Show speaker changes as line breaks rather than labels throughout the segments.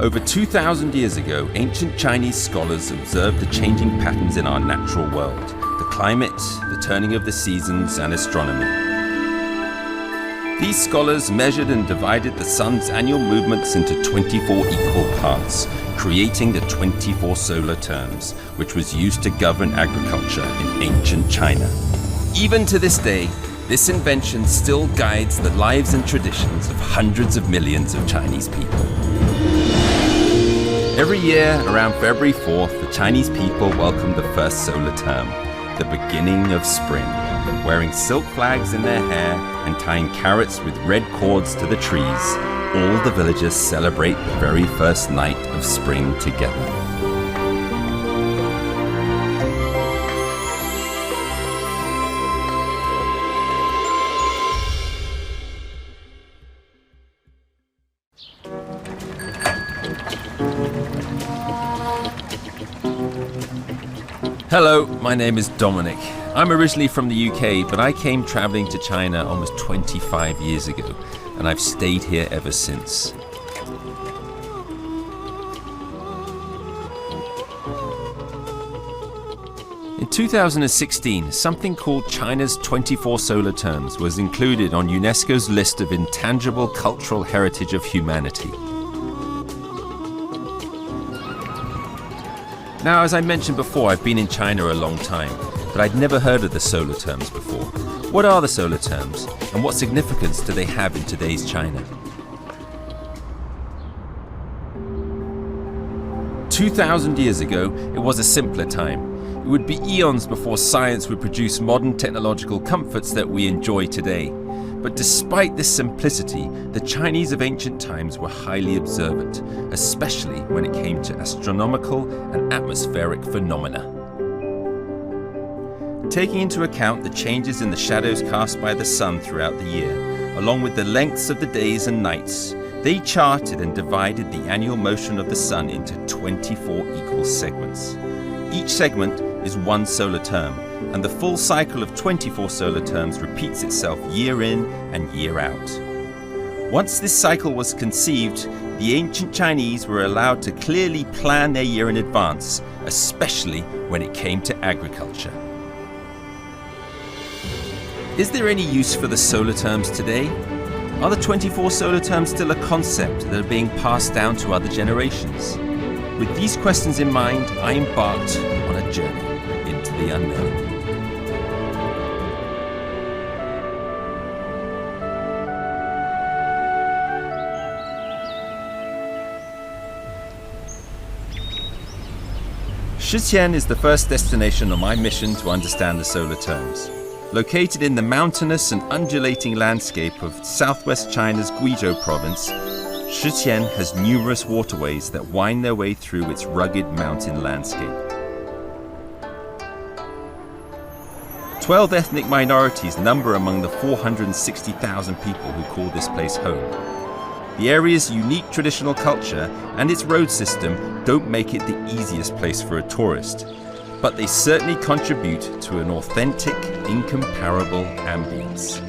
Over 2,000 years ago, ancient Chinese scholars observed the changing patterns in our natural world, the climate, the turning of the seasons, and astronomy. These scholars measured and divided the sun's annual movements into 24 equal parts, creating the 24 solar terms, which was used to govern agriculture in ancient China. Even to this day, this invention still guides the lives and traditions of hundreds of millions of Chinese people. Every year, around February 4th, the Chinese people welcome the first solar term, the beginning of spring, wearing silk flags in their hair and tying carrots with red cords to the trees. All the villagers celebrate the very first night of spring together. Hello, my name is Dominic. I'm originally from the UK, but I came traveling to China almost 25 years ago, and I've stayed here ever since. In 2016, something called China's 24 solar terms was included on UNESCO's list of intangible cultural heritage of humanity. Now, as I mentioned before, I've been in China a long time, but I'd never heard of the solar terms before. What are the solar terms, and what significance do they have in today's China? 2,000 years ago, it was a simpler time. It would be eons before science would produce modern technological comforts that we enjoy today. But despite this simplicity, the Chinese of ancient times were highly observant, especially when it came to astronomical and atmospheric phenomena. Taking into account the changes in the shadows cast by the sun throughout the year, along with the lengths of the days and nights, they charted and divided the annual motion of the sun into 24 equal segments. Each segment is one solar term, and the full cycle of 24 solar terms repeats itself year in and year out. Once this cycle was conceived, the ancient Chinese were allowed to clearly plan their year in advance, especially when it came to agriculture. Is there any use for the solar terms today? Are the 24 solar terms still a concept that are being passed down to other generations? With these questions in mind, I embarked on a journey into the unknown. Shiqian is the first destination on my mission to understand the solar terms. Located in the mountainous and undulating landscape of southwest China's Guizhou province, Shiqian has numerous waterways that wind their way through its rugged mountain landscape. 12 ethnic minorities number among the 460,000 people who call this place home. The area's unique traditional culture and its road system don't make it the easiest place for a tourist, but they certainly contribute to an authentic, incomparable ambience.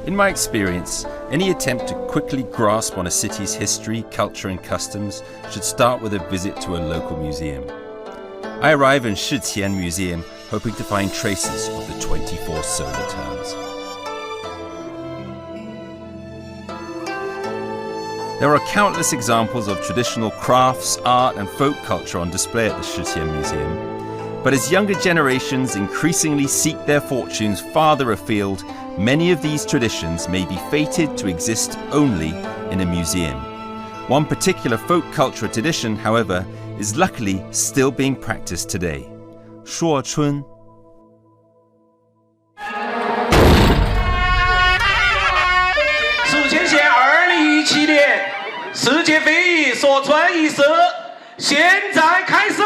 In my experience, any attempt to quickly grasp on a city's history, culture and customs should start with a visit to a local museum. I arrive in Shiqian Museum hoping to find traces of the 24 solar terms. There are countless examples of traditional crafts, art and folk culture on display at the Shiqian Museum. But as younger generations increasingly seek their fortunes farther afield, many of these traditions may be fated to exist only in a museum. One particular folk cultural tradition, however, is luckily still being practiced today. Shuochun.
2017年世界非遗说春仪式现在开始。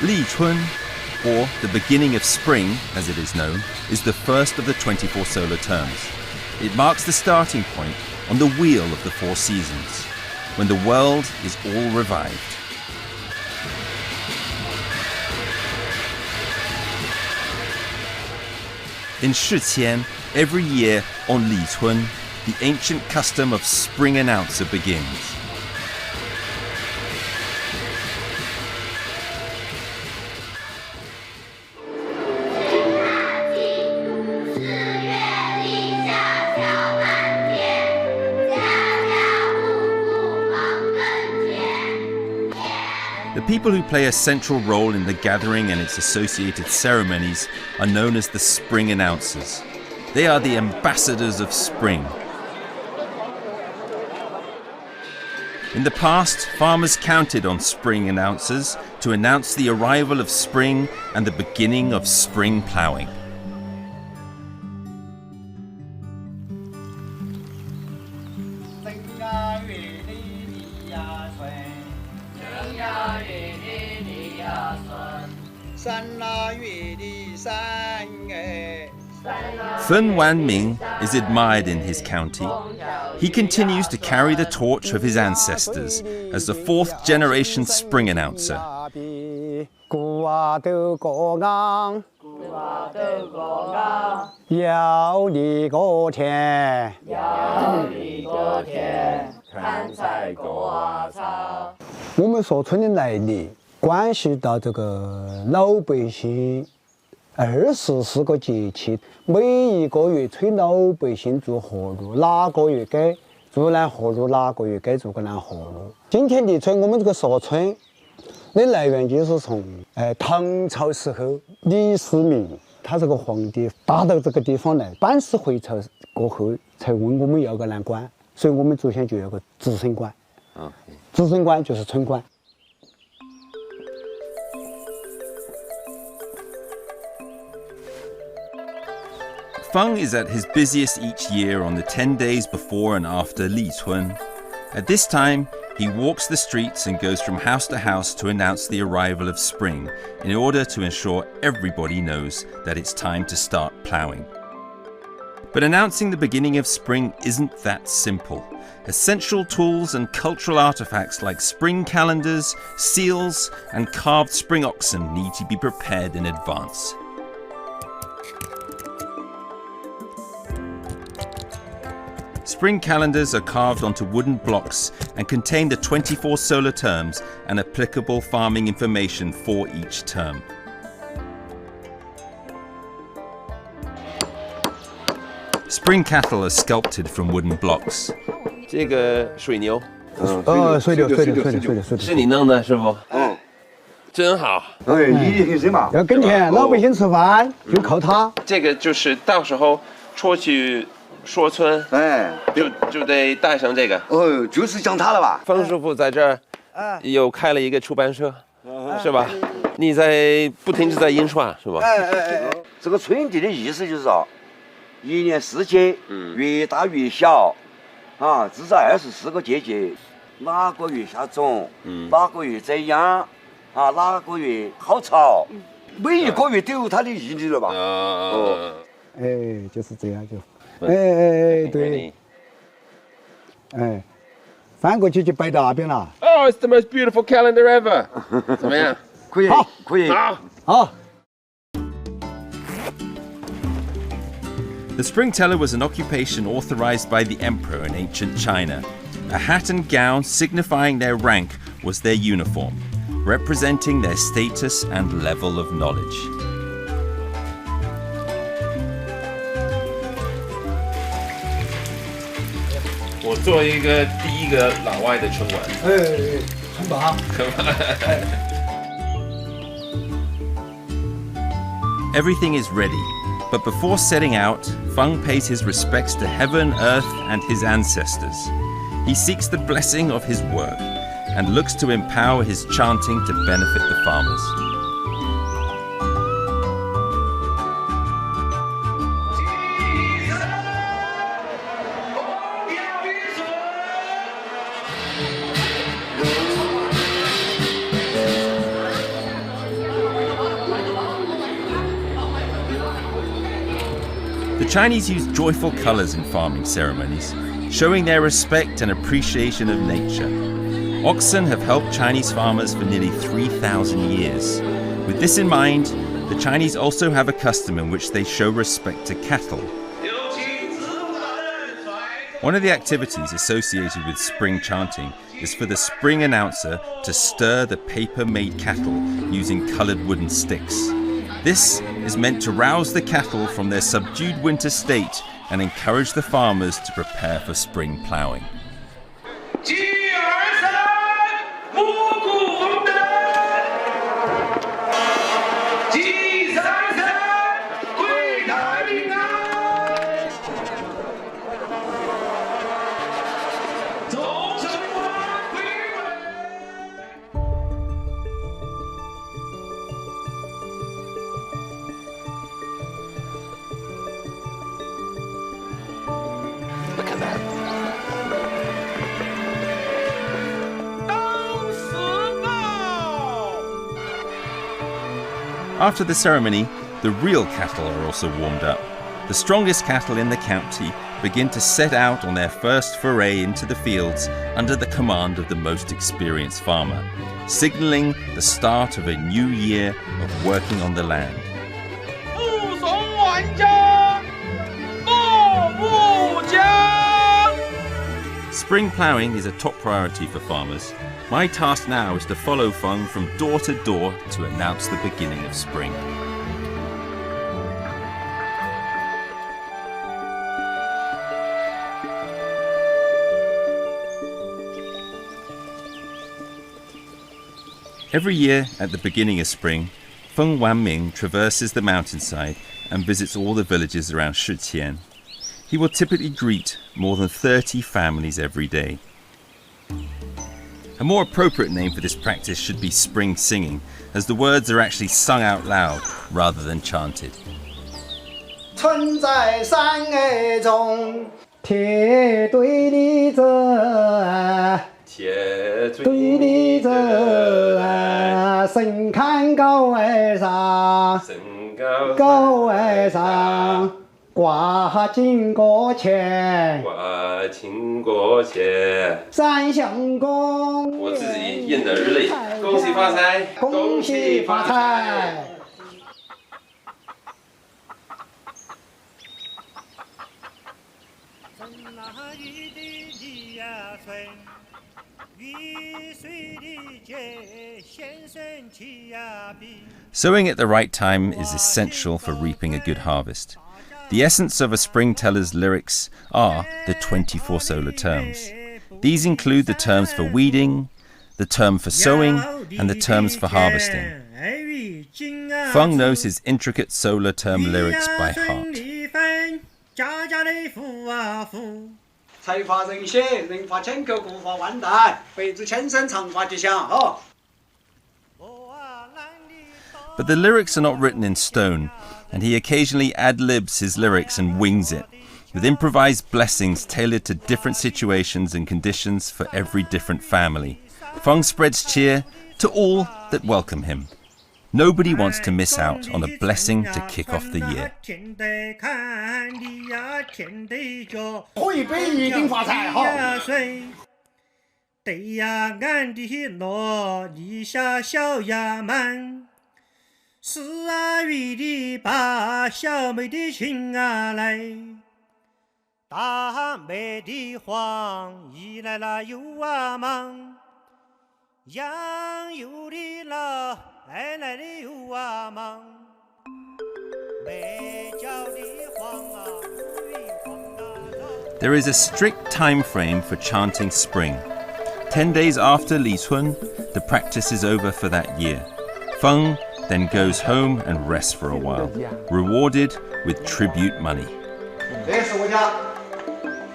Li Chun, or the beginning of spring, as it is known, is the first of the 24 solar terms. It marks the starting point on the wheel of the four seasons, when the world is all revived. In Shiqian, every year on Lichun, the ancient custom of spring announcer begins. The people who play a central role in the gathering and its associated ceremonies are known as the spring announcers. They are the ambassadors of spring. In the past, farmers counted on spring announcers to announce the arrival of spring and the beginning of spring plowing. Fen Wanming is admired in his county. He continues to carry the torch of his ancestors as the fourth generation spring announcer.
...24个节气，每一个月催老百姓做活路，哪个月该做南活路，哪个月该做个南活路。今天立春，我们这个说春的来源就是从唐朝时候李世民他这个皇帝打到这个地方来班师回朝过后，才问我们要个南关，所以我们祖先就有个子孙关。子孙关就是春关。
Feng is at his busiest each year on the 10 days before and after Lichun. At this time, he walks the streets and goes from house to house to announce the arrival of spring in order to ensure everybody knows that it's time to start ploughing. But announcing the beginning of spring isn't that simple. Essential tools and cultural artifacts like spring calendars, seals, and carved spring oxen need to be prepared in advance. Spring calendars are carved onto wooden blocks and contain the 24 solar terms and applicable farming information for each term. Spring cattle are sculpted from wooden blocks.
这个水牛，
水牛，
是你弄的，师傅？真好。
一定是嘛。要跟前老百姓吃饭，就靠它。
这个就是到时候出去说村，就得带上这个。
就是讲它了吧？
方师傅在这儿，又开了一个出版社，是吧？你在不停地在印刷，是吧？
这个春地的意思就是说，一年四季，越大越小，至少24个节气，哪个月下种，哪个月怎样，哪个月好潮，每一个月都有它的意义了吧？
就是这样就。对，翻过去就摆到那边了。
Oh, it's the most beautiful calendar ever. 怎么样？
可以，
好。
The spring teller was an occupation authorized by the emperor in ancient China. A hat and gown signifying their rank was their uniform, representing their status and level of knowledge.
我做一个第一个老外的春晚。
春晚。
Everything is ready, but before setting out, Feng pays his respects to heaven, earth, and his ancestors. He seeks the blessing of his work and looks to empower his chanting to benefit the farmers. The Chinese use joyful colors in farming ceremonies, showing their respect and appreciation of nature. Oxen have helped Chinese farmers for nearly 3,000 years. With this in mind, The Chinese also have a custom in which they show respect to cattle. One of the activities associated with spring chanting is for the spring announcer to stir the paper-made cattle using coloured wooden sticks. This is meant to rouse the cattle from their subdued winter state and encourage the farmers to prepare for spring ploughing.
Look at that.
After the ceremony, the real cattle are also warmed up. The strongest cattle in the county begin to set out on their first foray into the fields under the command of the most experienced farmer, signalling the start of a new year of working on the land. Spring ploughing is a top priority for farmers. My task now is to follow Feng from door to door to announce the beginning of spring. Every year at the beginning of spring, Feng Wanming traverses the mountainside and visits all the villages around Shiqian. He will typically greet more than 30 families every day. A more appropriate name for this practice should be spring singing, as the words are actually sung out loud rather than chanted.
春在山崖中，铁对的着，对的着，身看高崖上，高崖上。挂金锅钱，三相公，
我自己印的日历，恭喜发财，
恭喜发财。
Sowing at the right time is essential for reaping a good harvest. The essence of a spring teller's lyrics are the 24 solar terms. These include the terms for weeding, the term for sowing, and the terms for harvesting. Feng knows his intricate solar term lyrics by heart.
财发人血，人发千口，国发万代，辈子千生，长发吉祥。哦。
But the lyrics are not written in stone, and he occasionally ad-libs his lyrics and wings it, with improvised blessings tailored to different situations and conditions for every different family. Feng spreads cheer to all that welcome him. Nobody wants to miss out on a blessing to kick off the year.
喝一杯一定发财哈！
对呀，俺的罗立下小衙门，是啊，玉的把小妹的亲啊来，大妹的黄一来了有啊忙，杨有的老来来的有啊忙，妹叫的黄啊，云黄啊。
There is a strict time frame for chanting spring. 10 days after Li Cun, the practice is over for that year. Feng then goes home and rests for a while, rewarded with tribute money.
这是我家，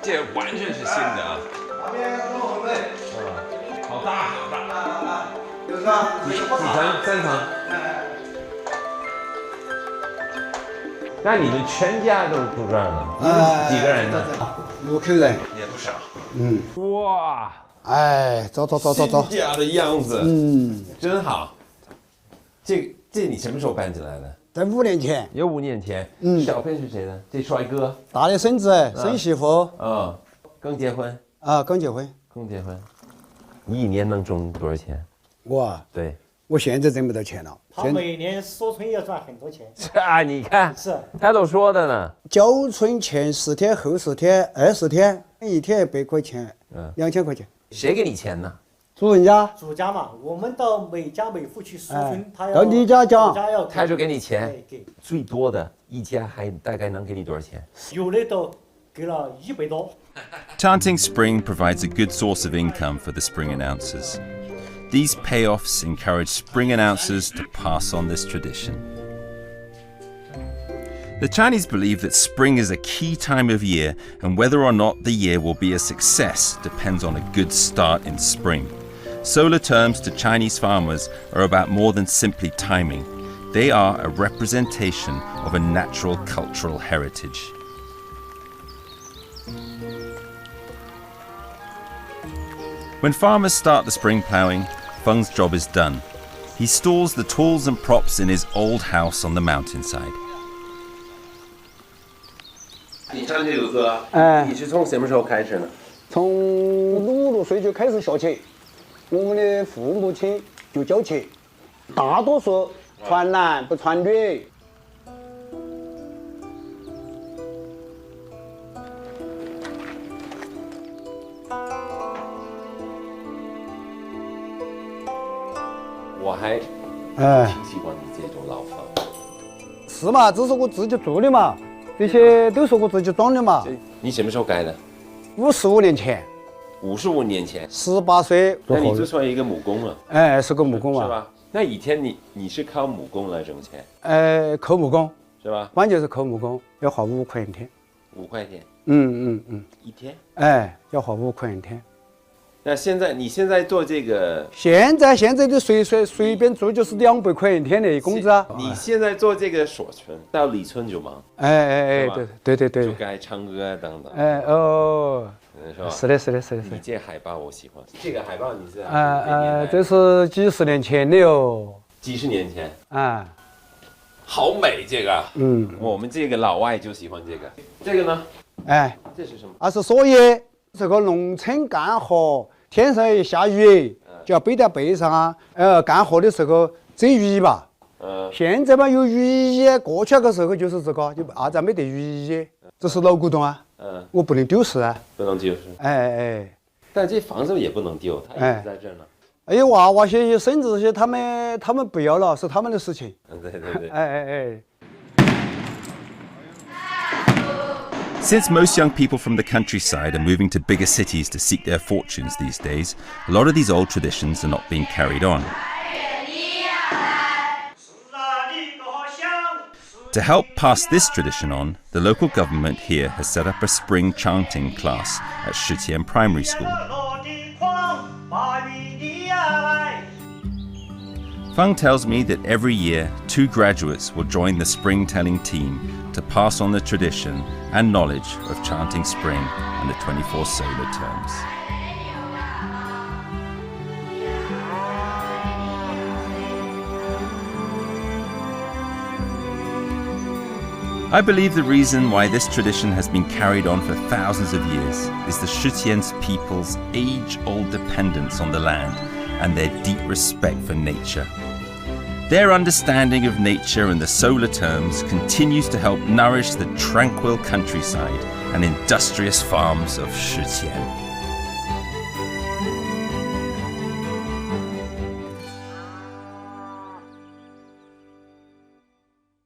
这完全是新的啊！
那边是后门，
好大好大，
就是啊，
几层？3层。那你们全家都住这儿了？几个人呢
6口人。
也不少。
嗯。
哇！
哎，走。
新家的样子，真好。这你什么时候搬进来的？
在5年前。
有5年前。小朋友是谁呢？这帅哥。
大的孙子，孙媳妇。
刚结婚。
啊，刚结婚。
刚结婚。你一年能挣多少钱？
我。
对。
我现在挣不到钱了。
他每年锁村要赚很多钱。
是啊，你看，
是
他都说的呢。
交村前10天，后10天，20天，一天100块钱，2000块钱。
谁给你钱呢？
主人家。
主家嘛，我们到每家每户去锁村，他要
到你家讲，
主家要
他就给你钱，
给
最多的一家还大概能给你多少钱？
有的都给了100多。
Chanting spring provides a good source of income for the spring announcers. These payoffs encourage spring announcers to pass on this tradition. The Chinese believe that spring is a key time of year, and whether or not the year will be a success depends on a good start in spring. Solar terms to Chinese farmers are about more than simply timing. They are a representation of a natural cultural heritage. When farmers start the spring ploughing, Feng's job is done. He stores the tools and props in his old house on the mountainside.
你唱这个歌，你是从什么时候开始呢？
从5、6岁就开始学起，我们的父母亲就教起，大多数传男不传女。
我还挺喜欢你这种老房。
是嘛，这是我自己做的嘛，这些都是我自己装的嘛。
你什么时候盖的
55年前。
55年前。
18岁。
那你就算一个木工了。
哎，是个木工嘛。
是吧？那以前你是靠木工来挣钱？
扣木工。
是吧？
关键是扣木工，要花5块钱一天。
5块钱。
一
天。
要花5块钱一天。
那你现在做这个？
现在的随便做就是200块钱一天的工资啊！
你现在做这个锁村，到里村就忙。
对。
就该唱歌啊等等。是吧？
是的。
你这海报我喜欢，这个海报你是？
这是几十年前的哦。
几十年前。好美这个。我们这个老外就喜欢这个。这个呢？
这
是什么？
是蓑叶，这个农村干活。天上一下雨，就要背在背上啊。干活的时候遮雨衣吧。现在嘛有雨衣，过去那个时候就是这个，就子没得雨衣，这是老古董啊。我不能丢失啊。
不能丢失。
但
这房子也不能丢，它一直在这儿呢。
娃娃些孙子些，他们不要了，是他们的事情。
对。
Since most young people from the countryside are moving to bigger cities to seek their fortunes these days, a lot of these old traditions are not being carried on. To help pass this tradition on, the local government here has set up a spring chanting class at Shitian Primary School. Feng tells me that every year, 2 graduates will join the spring telling team to pass on the tradition and knowledge of chanting spring and the 24 solar terms. I believe the reason why this tradition has been carried on for thousands of years is the Shutien's people's age-old dependence on the land and their deep respect for nature. Their understanding of nature and the solar terms continues to help nourish the tranquil countryside and industrious farms of Shutian.